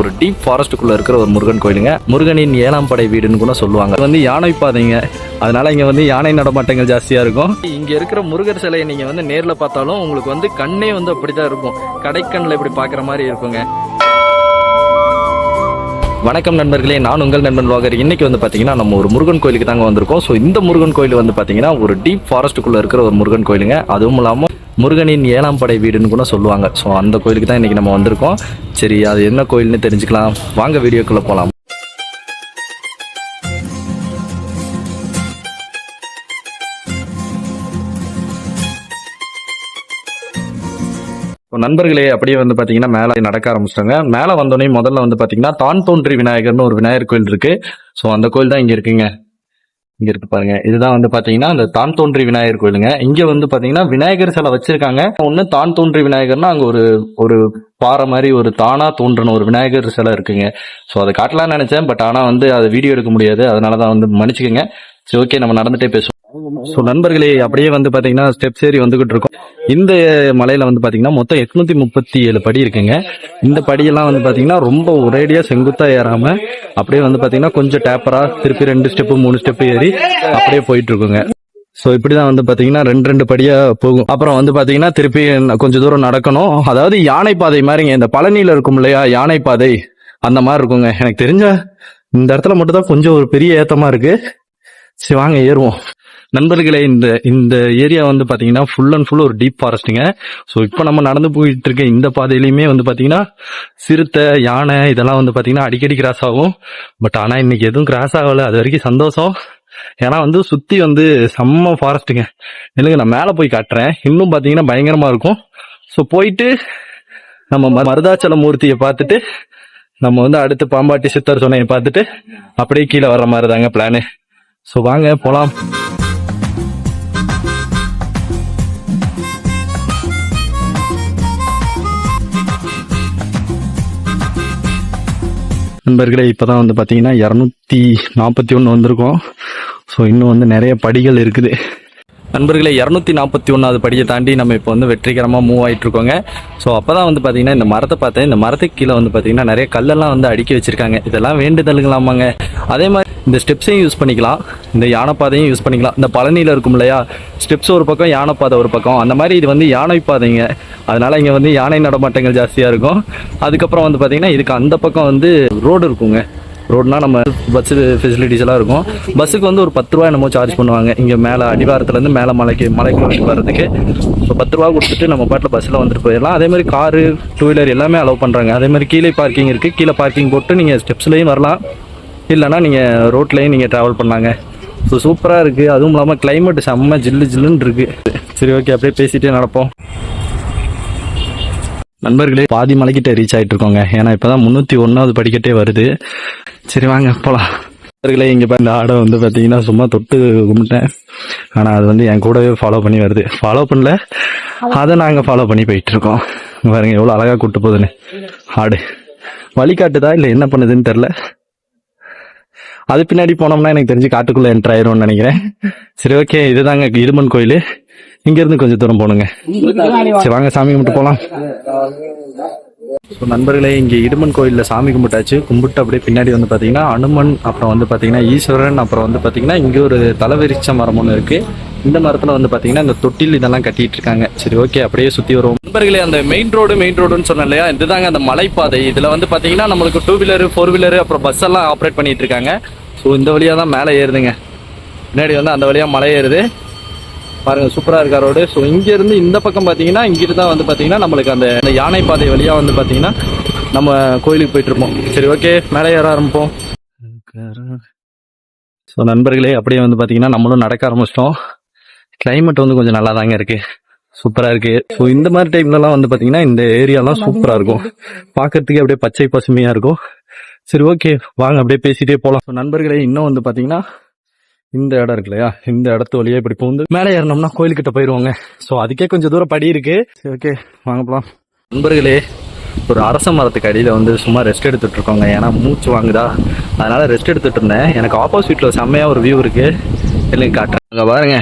ஒரு டீப் ஃபாரஸ்ட்டுக்குள்ள இருக்கிற ஒரு முருகன் கோயிலுங்க. முருகனின் 7ஆம் படை வீடுன்னு கூட சொல்லுவாங்க. அது வந்து யானை பாதைங்க, அதனால இங்க வந்து யானை நடமாட்டங்கள் ஜாஸ்தியா இருக்கும். இங்க இருக்கிற முருகர் சிலையை நீங்க வந்து நேர்ல பார்த்தாலும் உங்களுக்கு வந்து கண்ணே வந்து அப்படிதான் இருக்கும். கடைக்கண்ணில் இப்படி பாக்குற மாதிரி இருக்குங்க. வணக்கம் நண்பர்களே, நான் உங்கள் நண்பன் வாகர். இன்னைக்கு வந்து பாத்தீங்கன்னா நம்ம ஒரு முருகன் கோயிலுக்கு தாங்க வந்திருக்கோம். ஸோ இந்த முருகன் கோயில் வந்து பாத்தீங்கன்னா ஒரு டீப் ஃபாரஸ்ட்டுக்குள்ள இருக்கிற ஒரு முருகன் கோயிலுங்க. அதுவும் இல்லாம முருகனின் 7ஆம் படை வீடுன்னு கூட சொல்லுவாங்க. ஸோ அந்த கோயிலுக்கு தான் இன்னைக்கு நம்ம வந்திருக்கோம். சரி, அது என்ன கோயில்னு தெரிஞ்சுக்கலாம் வாங்க, வீடியோக்குள்ள போகலாம். நண்பர்களே, அப்படியே வந்து பாத்தீங்கன்னா மேலே நடக்க ஆரம்பிச்சிட்டாங்க. மேலே வந்தோடனே முதல்ல வந்து பாத்தீங்கன்னா தான் தோன்றி விநாயகர்னு ஒரு விநாயகர் கோயில் இருக்கு. ஸோ அந்த கோயில் தான் இங்க இருக்குங்க. இங்க இருக்கு பாருங்க, இதுதான் வந்து பாத்தீங்கன்னா அந்த தான் தோன்றி விநாயகர் கோயிலுங்க. இங்க வந்து பாத்தீங்கன்னா விநாயகர் சிலை வச்சிருக்காங்க. ஒண்ணு தான் தோன்றி விநாயகர்னா அங்க ஒரு ஒரு பாறை மாதிரி ஒரு தானா தோன்றன ஒரு விநாயகர் சிலை இருக்குங்க. ஸோ அதை காட்டலாம்னு நினைச்சேன், பட் ஆனா வந்து அதை வீடியோ எடுக்க முடியாது, அதனாலதான் வந்து மன்னிச்சுக்கோங்க. சரி, ஓகே, நம்ம நடந்துட்டே பேசுவோம். ஸோ நண்பர்களே, அப்படியே வந்து பாத்தீங்கன்னா ஸ்டெப்ஸ் ஏறி வந்துகிட்டு இருக்கோம். இந்த மலையில வந்து பாத்தீங்கன்னா மொத்தம் 837 படி இருக்குங்க. இந்த படியெல்லாம் வந்து பாத்தீங்கன்னா ரொம்ப ஒரேடியா செங்குத்தா ஏறாம அப்படியே வந்து பாத்தீங்கன்னா கொஞ்சம் டேப்பரா திருப்பி 2 ஸ்டெப்பு 3 ஸ்டெப்பு ஏறி அப்படியே போயிட்டு இருக்குங்க. ஸோ இப்படிதான் வந்து பாத்தீங்கன்னா 2 படியா போகும். அப்புறம் வந்து பாத்தீங்கன்னா திருப்பி கொஞ்சம் தூரம் நடக்கணும். அதாவது யானை பாதை மாதிரிங்க. இந்த பழனியில இருக்கும் இல்லையா யானை பாதை, அந்த மாதிரி இருக்குங்க. எனக்கு தெரிஞ்ச இந்த இடத்துல மட்டும் தான் கொஞ்சம் ஒரு பெரிய ஏத்தமா இருக்கு. சரி, வாங்க ஏறுவோம். நண்பர்களே, இந்த ஏரியா வந்து பாத்தீங்கன்னா ஃபுல் அண்ட் ஃபுல் ஒரு டீப் ஃபாரஸ்ட்டுங்க. ஸோ இப்போ நம்ம நடந்து போயிட்டு இருக்க இந்த பாதையிலுமே வந்து பாத்தீங்கன்னா சிறுத்தை, யானை இதெல்லாம் வந்து பாத்தீங்கன்னா அடிக்கடி கிராஸ் ஆகும். பட் ஆனா இன்னைக்கு எதுவும் கிராஸ் ஆகல, அது வரைக்கும் சந்தோஷம். ஏன்னா வந்து சுத்தி வந்து செம்ம ஃபாரஸ்ட்டுங்க. இல்லைங்க, நான் மேலே போய் காட்டுறேன், இன்னும் பாத்தீங்கன்னா பயங்கரமா இருக்கும். ஸோ போயிட்டு நம்ம மருதாச்சல மூர்த்தியை பார்த்துட்டு நம்ம வந்து அடுத்து பாம்பாட்டி சித்தர் சொன்னையை பார்த்துட்டு அப்படியே கீழே வர்ற மாதிரி தாங்க பிளானு. ஸோ வாங்க போலாம். நண்பர்களே, இப்பதான் வந்து பாத்தீங்கன்னா 241 வந்திருக்கோம். ஸோ இன்னும் வந்து நிறைய படிகள் இருக்குது. நண்பர்களே, 241வது படியை தாண்டி நம்ம இப்போ வந்து வெற்றிகரமாக மூவ் ஆகிட்டு இருக்கோங்க. ஸோ அப்போதான் வந்து பார்த்தீங்கன்னா இந்த மரத்தை பார்த்தேன். இந்த மரத்துக்கு கீழே வந்து பார்த்தீங்கன்னா நிறைய கல்லெல்லாம் வந்து அடுக்கி வச்சிருக்காங்க. இதெல்லாம் வேண்டுதலுங்களாமாங்க. அதே மாதிரி இந்த ஸ்டெப்ஸையும் யூஸ் பண்ணிக்கலாம், இந்த யானைப்பாதையும் யூஸ் பண்ணிக்கலாம். இந்த பழனியில் இருக்கும் இல்லையா ஸ்டெப்ஸ் ஒரு பக்கம், யானைப்பாதை ஒரு பக்கம், அந்த மாதிரி இது வந்து யானை பாதைங்க. அதனால இங்கே வந்து யானை நடமாட்டங்கள் ஜாஸ்தியாக இருக்கும். அதுக்கப்புறம் வந்து பார்த்தீங்கன்னா இதுக்கு அந்த பக்கம் வந்து ரோடு இருக்குங்க. ரோடுனா நம்ம பஸ் ஃபெசிலிட்டிஸ் எல்லாம் இருக்கும். பஸ்ஸுக்கு வந்து ஒரு 10 ரூபா என்னமோ சார்ஜ் பண்ணுவாங்க. இங்கே மேலே அடிவாரத்துலேருந்து மேலே மலைக்கு வர்றதுக்கு. ஸோ 10 ரூபா கொடுத்துட்டு நம்ம பாட்டில் பஸ்ஸில் வந்துட்டு போயிடலாம். அதே மாதிரி காரு, 2 வீலர் எல்லாமே அலோவ் பண்ணுறாங்க. அதே மாதிரி கீழே பார்க்கிங் இருக்குது. கீழே பார்க்கிங் போட்டு நீங்கள் ஸ்டெப்ஸ்லையும் வரலாம், இல்லைனா நீங்கள் ரோட்லேயும் நீங்கள் ட்ராவல் பண்ணாங்க. ஸோ சூப்பராக இருக்குது. அதுவும் இல்லாமல் கிளைமேட் செம்ம ஜில்லுன்னு இருக்குது. சரி, ஓகே, அப்படியே பேசிகிட்டே நடப்போம். நண்பர்களே, பாதி மலைக்கிட்ட ரீச் ஆகிட்டு இருக்கோங்க. ஏன்னா இப்போதான் 301வது படிக்கட்டே வருது. சரி, வாங்க போகலாம். நண்பர்களே, இங்கே இந்த ஆடை வந்து பார்த்தீங்கன்னா சும்மா தொட்டு கும்பிட்டேன். ஆனால் அது வந்து என் கூடவே ஃபாலோ பண்ணி வருது. ஃபாலோ பண்ணல, அதை நாங்கள் ஃபாலோ பண்ணி போயிட்டு இருக்கோம். பாருங்க எவ்வளோ அழகாக கூட்டு போகுதுன்னு. ஆடு வழிகாட்டுதா இல்லை என்ன பண்ணுதுன்னு தெரில. அது பின்னாடி போனோம்னா எனக்கு தெரிஞ்சு காட்டுக்குள்ளே என்ட்ரு ஆயிரும்னு நினைக்கிறேன். சரி, ஓகே, இதுதாங்க இருமன் கோயில். இங்கேருந்து கொஞ்சம் தூரம் போகணுங்க. சரி, வாங்க சாமி கும்பிட்டு போகலாம். ஸோ நண்பர்களே, இங்கே இடுமன் கோயிலில் சாமி கும்பிட்டாச்சு. கும்பிட்டு அப்படியே பின்னாடி வந்து பார்த்தீங்கன்னா அனுமன், அப்புறம் வந்து பார்த்தீங்கன்னா ஈஸ்வரன், அப்புறம் வந்து பார்த்தீங்கன்னா இங்கே ஒரு தலைவிரிச்ச மரம் ஒன்று இருக்குது. இந்த மரத்தில் வந்து பார்த்தீங்கன்னா இந்த தொட்டில் இதெல்லாம் கட்டிட்டு இருக்காங்க. சரி, ஓகே, அப்படியே சுற்றி வருவோம். நண்பர்களே, அந்த மெயின் ரோடுன்னு சொன்னேன் இல்லையா, இதுதாங்க அந்த மலைப்பாதை. இதில் வந்து பார்த்தீங்கன்னா நம்மளுக்கு 2 வீலர் 4 வீலர் அப்புறம் பஸ் எல்லாம் ஆப்ரேட் பண்ணிட்டு இருக்காங்க. ஸோ இந்த வழியாக தான் மேலே ஏறுதுங்க. பின்னாடி வந்து அந்த வழியாக மலை ஏறுது பாருங்க, சூப்பரா இருக்கா ரோடு. ஸோ இங்க இருந்து இந்த பக்கம் பாத்தீங்கன்னா இங்கிட்டு தான் வந்து பாத்தீங்கன்னா நம்மளுக்கு அந்த யானை பாதை வழியா வந்து பாத்தீங்கன்னா நம்ம கோயிலுக்கு போயிட்டு இருப்போம். சரி, ஓகே, மேலே ஏற ஆரம்பிப்போம். ஸோ நண்பர்களே, அப்படியே வந்து பாத்தீங்கன்னா நம்மளும் நடக்க ஆரம்பிச்சிட்டோம். கிளைமேட் வந்து கொஞ்சம் நல்லா தாங்க இருக்கு, சூப்பரா இருக்கு. ஸோ இந்த மாதிரி டைம்லலாம் வந்து பாத்தீங்கன்னா இந்த ஏரியாலாம் சூப்பரா இருக்கும், பார்க்கறதுக்கே அப்படியே பச்சை பசுமையா இருக்கும். சரி, ஓகே, வாங்க அப்படியே பேசிட்டே போகலாம். ஸோ நண்பர்களே, இன்னும் வந்து பாத்தீங்கன்னா இந்த இடம் இருக்கு இல்லையா, இந்த இடத்து வழியா இப்படி போந்து மேலே ஏறினோம்னா கோயில்கிட்ட போயிருவாங்க. ஸோ அதுக்கே கொஞ்சம் தூரம் படி இருக்கு. சரி, ஓகே, வாங்க போலாம். நண்பர்களே, ஒரு அரச மரத்துக்கு அடியில் வந்து சும்மா ரெஸ்ட் எடுத்துட்டு இருக்கோங்க. ஏன்னா மூச்சு வாங்குதா, அதனால ரெஸ்ட் எடுத்துட்டு இருந்தேன். எனக்கு ஆப்போசிட்ல செம்மையா ஒரு வியூ இருக்கு, இல்லைங்க காட்டுறேன். அங்க பாருங்க,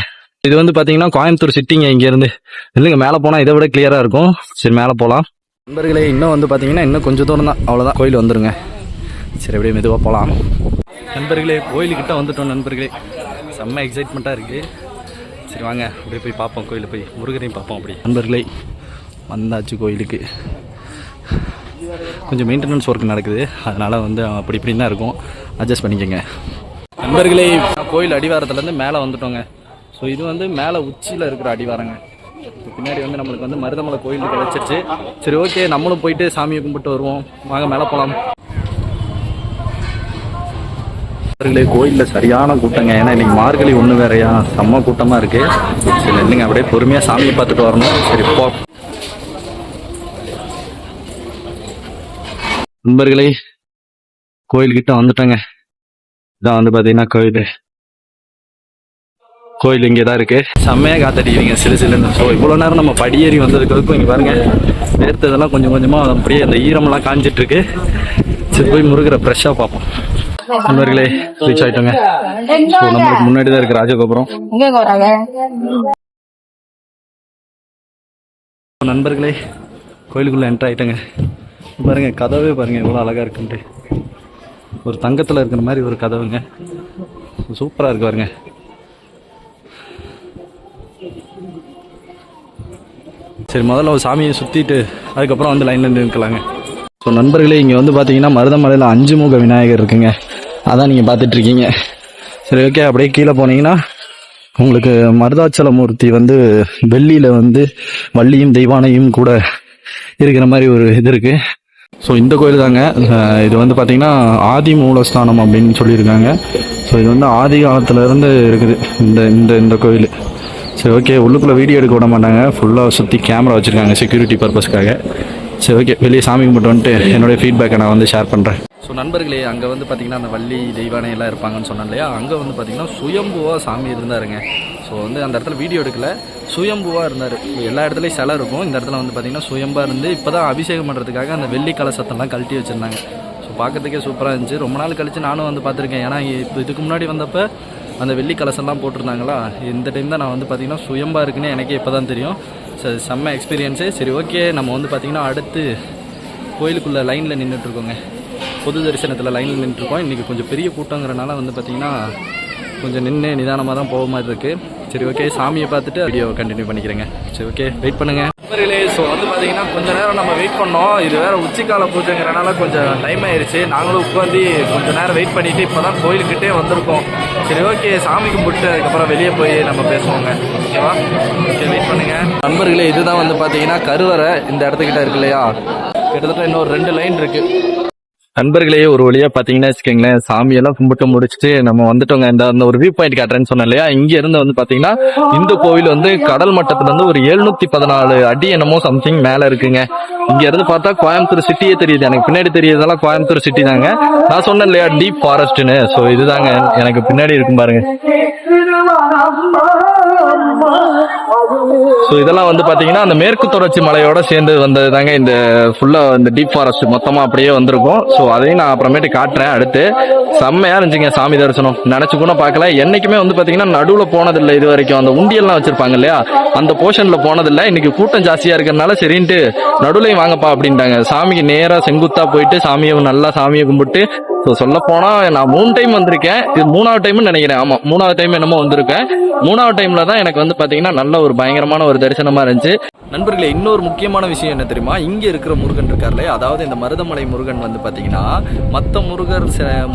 இது வந்து பாத்தீங்கன்னா கோயம்புத்தூர் சிட்டிங்க. இங்க இருந்து இல்லைங்க மேலே போனா இதை விட கிளியரா இருக்கும். சரி, மேலே போலாம். நண்பர்களே இன்னும் வந்து பார்த்தீங்கன்னா இன்னும் கொஞ்சம் தூரம் தான், அவ்வளோதான் கோயில் வந்துருங்க. சரி அப்படியே மெதுவாக போகலாம். நண்பர்களே கோயிலுக்கிட்ட வந்துட்டோம் நண்பர்களே, செம்ம எக்ஸைட்மெண்ட்டாக இருக்குது. சரி வாங்க அப்படியே போய் பார்ப்போம், கோயிலில் போய் முருகரையும் பார்ப்போம். அப்படி நண்பர்களே வந்தாச்சு கோயிலுக்கு. கொஞ்சம் மெயின்டெனன்ஸ் ஒர்க் நடக்குது, அதனால் வந்து அப்படி இப்படின்னு தான் இருக்கும், அட்ஜஸ்ட் பண்ணிக்கோங்க. நண்பர்களே கோயில் அடிவாரத்துலேருந்து மேலே வந்துட்டோங்க. ஸோ இது வந்து மேலே உச்சியில் இருக்கிற அடிவாரங்க. பின்னாடி வந்து நம்மளுக்கு வந்து மருதமலை கோயில் கிடச்சிருச்சு. சரி ஓகே நம்மளும் போயிட்டு சாமியை கும்பிட்டு வருவோம், வாங்க மேலே போகலாம். நண்பர்களே கோயிலில் சரியான கூட்டங்க, ஏன்னா இன்னைக்கு மார்கழி ஒன்று வேறையா, செம்ம கூட்டமாக இருக்குது. சரி இல்லைங்க அப்படியே பொறுமையாக சாமியை பார்த்துட்டு வரணும். சரி போ. நண்பர்களே கோயில்கிட்ட வந்துட்டோங்க. இதான் வந்து பார்த்தீங்கன்னா கோயில் இங்கே தான் இருக்குது. செம்மையாக காத்தடிக்கிறீங்க சிலு சிலுன்னு. ஸோ இவ்வளோ நேரம் நம்ம படியேறி வந்ததுக்கு இங்கே பாருங்கள் நேர்த்ததெல்லாம் கொஞ்சம் கொஞ்சமாக அப்படியே அந்த ஈரமெல்லாம் காஞ்சிட்ருக்கு. சரி போய் முருகரை ஃப்ரெஷ்ஷாக பார்ப்போம். நண்பர்களே ரீச் ஆகிட்டோங்க. ஸோ நம்மளுக்கு முன்னாடி தான் இருக்குது ராஜகோபுரம். நண்பர்களே கோயிலுக்குள்ளே என்ட்ரு ஆகிட்டோங்க. பாருங்க கதவே பாருங்க எவ்வளோ அழகாக இருக்குன்ட்டு, ஒரு தங்கத்தில் இருக்கிற மாதிரி ஒரு கதவுங்க, சூப்பராக இருக்கு பாருங்க. சரி முதல்ல ஒரு சாமியை சுற்றிட்டு அதுக்கப்புறம் வந்து லைனில் நிற்கலாங்க. ஸோ நண்பர்களே இங்கே வந்து பார்த்தீங்கன்னா மருதமலையில் 5 முக விநாயகர் இருக்குங்க, அதான் நீங்கள் பார்த்துட்ருக்கீங்க. சரி ஓகே அப்படியே கீழே போனீங்கன்னா உங்களுக்கு மருதாச்சலமூர்த்தி வந்து வெள்ளியில் வந்து வள்ளியும் தெய்வானையும் கூட இருக்கிற மாதிரி ஒரு இது இருக்குது. ஸோ இந்த கோயில் தாங்க, இது வந்து பார்த்திங்கன்னா ஆதி மூலஸ்தானம் அப்படின்னு சொல்லியிருக்காங்க. ஸோ இது வந்து ஆதி காலத்துலேருந்து இருக்குது இந்த இந்த இந்த கோயில். சரி ஓகே உள்ளுக்குள்ளே வீடியோ எடுக்க விட மாட்டாங்க, ஃபுல்லாக சுற்றி கேமரா வச்சுருக்காங்க செக்யூரிட்டி பர்பஸ்க்காக. சரி ஓகே வெளியே சாமி கும்பிட்டு வந்துட்டு என்னுடைய ஃபீட்பேக்கை நான் வந்து ஷேர் பண்ணுறேன். ஸோ நண்பர்களே அங்கே வந்து பார்த்திங்கன்னா அந்த வள்ளி தெய்வானை எல்லாம் இருப்பாங்கன்னு சொன்னேன் இல்லையா, அங்கே வந்து பார்த்திங்கன்னா சுயம்புவாக சாமி இருந்தாருங்க. ஸோ வந்து அந்த இடத்துல வீடியோ எடுக்கல, சுயம்புவாக இருந்தார். எல்லா இடத்துலையும் சிலை இருக்கும், இந்த இடத்துல வந்து பார்த்திங்கன்னா சுயம்பாக இருந்து இப்போ தான் அபிஷேகம் பண்ணுறதுக்காக அந்த வெள்ளி கலசத்தெல்லாம் கழட்டி வச்சுருந்தாங்க. ஸோ பார்க்கறதுக்கே சூப்பராக இருந்துச்சு. ரொம்ப நாள் கழித்து நானும் வந்து பார்த்துருக்கேன், ஏன்னா இப்போ இதுக்கு முன்னாடி வந்தப்போ அந்த வெள்ளி கலசம்லாம் போட்டிருந்தாங்களா, இந்த டைம் தான் நான் வந்து பார்த்திங்கன்னா சுயம்பாக இருக்குன்னு எனக்கே இப்போ தான் தெரியும். சரி செம்ம எக்ஸ்பீரியன்ஸு. சரி ஓகே நம்ம வந்து பார்த்திங்கன்னா அடுத்து கோயிலுக்குள்ளே லைனில் நின்றுட்டுருக்கோங்க, பொது தரிசனத்தில் லைனில் நின்றுட்டுருக்கோம். இன்றைக்கி கொஞ்சம் பெரிய கூட்டங்கிறனால வந்து பார்த்திங்கன்னா கொஞ்சம் நின்று நிதானமாக தான் போக மாதிரி இருக்குது. சரி ஓகே சாமியை பார்த்துட்டு வீடியோ கண்டினியூ பண்ணிக்கிறேங்க. சரி ஓகே வெயிட் பண்ணுங்கள் நண்பர்களே. ஸோ வந்து பார்த்திங்கன்னா கொஞ்சம் நேரம் நம்ம வெயிட் பண்ணோம், இது வேறு உச்சிக்கால பூஜைங்கிறனால கொஞ்சம் டைம் ஆயிடுச்சு. நாங்களும் உட்காந்து கொஞ்சம் நேரம் வெயிட் பண்ணிவிட்டு இப்போ தான் கோயிலுக்கிட்டே வந்திருக்கோம். சரி ஓகே சாமி கும்பிட்டு அதுக்கப்புறம் வெளியே போய் நம்ம பேசுவோங்க, ஓகேவா? ஓகே வெயிட் பண்ணுங்கள் நண்பர்களே. இதுதான் வந்து பார்த்தீங்கன்னா கருவறை இந்த இடத்துக்கிட்ட இருக்கு இல்லையா, கிட்டத்தட்ட இன்னொரு 2 லைன் இருக்குது. நண்பர்களே ஒரு வழியாக பார்த்தீங்கன்னா வச்சுக்கோங்களேன் சாமியெல்லாம் கும்பிட்டு முடிச்சுட்டு நம்ம வந்துட்டோங்க. இந்த ஒரு வியூ பாயிண்ட் காட்டுறேன்னு சொன்னேன் இல்லையா, இங்கேருந்து வந்து பார்த்தீங்கன்னா இந்த கோவில் வந்து கடல் மட்டத்துலேருந்து ஒரு 714 அடி என்னமோ சம்திங் மேலே இருக்குங்க. இங்கேருந்து பார்த்தா கோயம்புத்தூர் சிட்டியே தெரியுது, எனக்கு பின்னாடி தெரியுதெல்லாம் கோயம்புத்தூர் சிட்டி தாங்க. நான் சொன்னேன் இல்லையா டீப் ஃபாரஸ்ட்னு, ஸோ இதுதாங்க எனக்கு பின்னாடி இருக்கும் பாருங்க. ஸோ இதெல்லாம் வந்து பார்த்தீங்கன்னா அந்த மேற்கு தொடர்ச்சி மலையோட சேர்ந்து வந்தது தாங்க இந்த ஃபுல்லாக இந்த டீப் ஃபாரஸ்ட் மொத்தமாக அப்படியே வந்திருக்கும். ஸோ அதையும் நான் அப்புறமேட்டு காட்டுறேன். அடுத்து செம்மையாக இருந்துச்சுங்க சாமி தரிசனம், நினச்சி கூட பார்க்கல. என்றைக்குமே வந்து பார்த்தீங்கன்னா நடுவில் போனதில்லை இது வரைக்கும். அந்த உண்டியெல்லாம் வச்சுருப்பாங்க இல்லையா அந்த போர்ஷனில் போனதில்லை. இன்னைக்கு கூட்டம் ஜாஸ்தியாக இருக்கிறதுனால சரின்ட்டு நடுவுலையும் வாங்கப்பா அப்படின்ட்டாங்க. சாமிக்கு நேராக செங்குத்தாக போயிட்டு சாமியை நல்லா சாமியை கும்பிட்டு. ஸோ சொல்ல போனால் நான் 3 டைம் வந்திருக்கேன், இது 3வது டைம்னு நினைக்கிறேன். ஆமாம் 3வது டைம் என்னமோ வந்திருக்கேன். 3வது டைமில் தான் எனக்கு வந்து பார்த்தீங்கன்னா நல்ல ஒரு பயங்கரமான ஒரு தரிசனமாக இருந்துச்சு. நண்பர்களே இன்னொரு முக்கியமான விஷயம் என்ன தெரியுமா, இங்கே இருக்கிற முருகன் இருக்கார்ல, அதாவது இந்த மருதமலை முருகன் வந்து பார்த்தீங்கன்னா மற்ற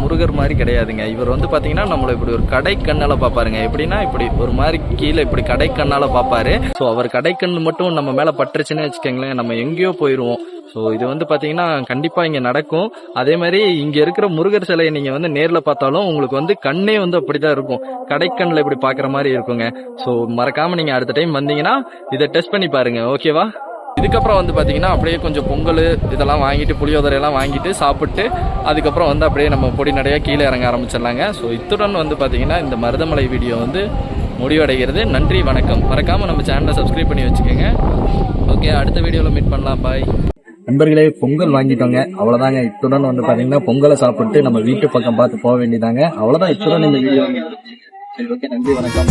முருகர் மாதிரி கிடையாதுங்க. இவர் வந்து பார்த்தீங்கன்னா நம்மளை இப்படி ஒரு கடை கண்ணால் பார்ப்பாருங்க. எப்படின்னா இப்படி ஒரு மாதிரி கீழே இப்படி கடை கண்ணால் பார்ப்பாரு. ஸோ அவர் கடைக்கண் மட்டும் நம்ம மேலே பட்டுருச்சுன்னு வச்சுக்கோங்களேன், நம்ம எங்கேயோ போயிடுவோம். ஸோ இது வந்து பார்த்தீங்கன்னா கண்டிப்பாக இங்கே நடக்கும். அதே மாதிரி இங்கே இருக்கிற முருகர் சிலையை நீங்கள் வந்து நேரில் பார்த்தாலும் உங்களுக்கு வந்து கண்ணே வந்து அப்படி தான் இருக்கும், கடைக்கண்ணில் இப்படி பார்க்குற மாதிரி இருக்குங்க. ஸோ மறக்காமல் நீங்கள் அடுத்த டைம் வந்தீங்கன்னா இதை டெஸ்ட் பண்ணி பாருங்கள், ஓகேவா? இதுக்கப்புறம் வந்து பார்த்தீங்கன்னா அப்படியே கொஞ்சம் பொங்கல் இதெல்லாம் வாங்கிட்டு புளியோதரையெல்லாம் வாங்கிட்டு சாப்பிட்டு அதுக்கப்புறம் வந்து அப்படியே நம்ம பொடி நடையாக கீழே இறங்க ஆரம்பிச்சிடலாங்க. ஸோ இத்துடன் வந்து பார்த்தீங்கன்னா இந்த மருதமலை வீடியோ வந்து முடிவடைகிறது. நன்றி வணக்கம். மறக்காமல் நம்ம சேனலை சப்ஸ்கிரைப் பண்ணி வச்சுக்கோங்க. ஓகே அடுத்த வீடியோவில் மீட் பண்ணலாம், பாய். நண்பர்களே பொங்கல் வாங்கிட்டோங்க, அவ்வளோதாங்க. இத்துடன் வந்து பார்த்தீங்கன்னா பொங்கலை சாப்பிட்டு நம்ம வீட்டு பக்கம் பார்த்து போக வேண்டியதாங்க. அவ்வளோதான் இத்துடன் இந்த வீடியோ. சரி ஓகே நன்றி வணக்கம்.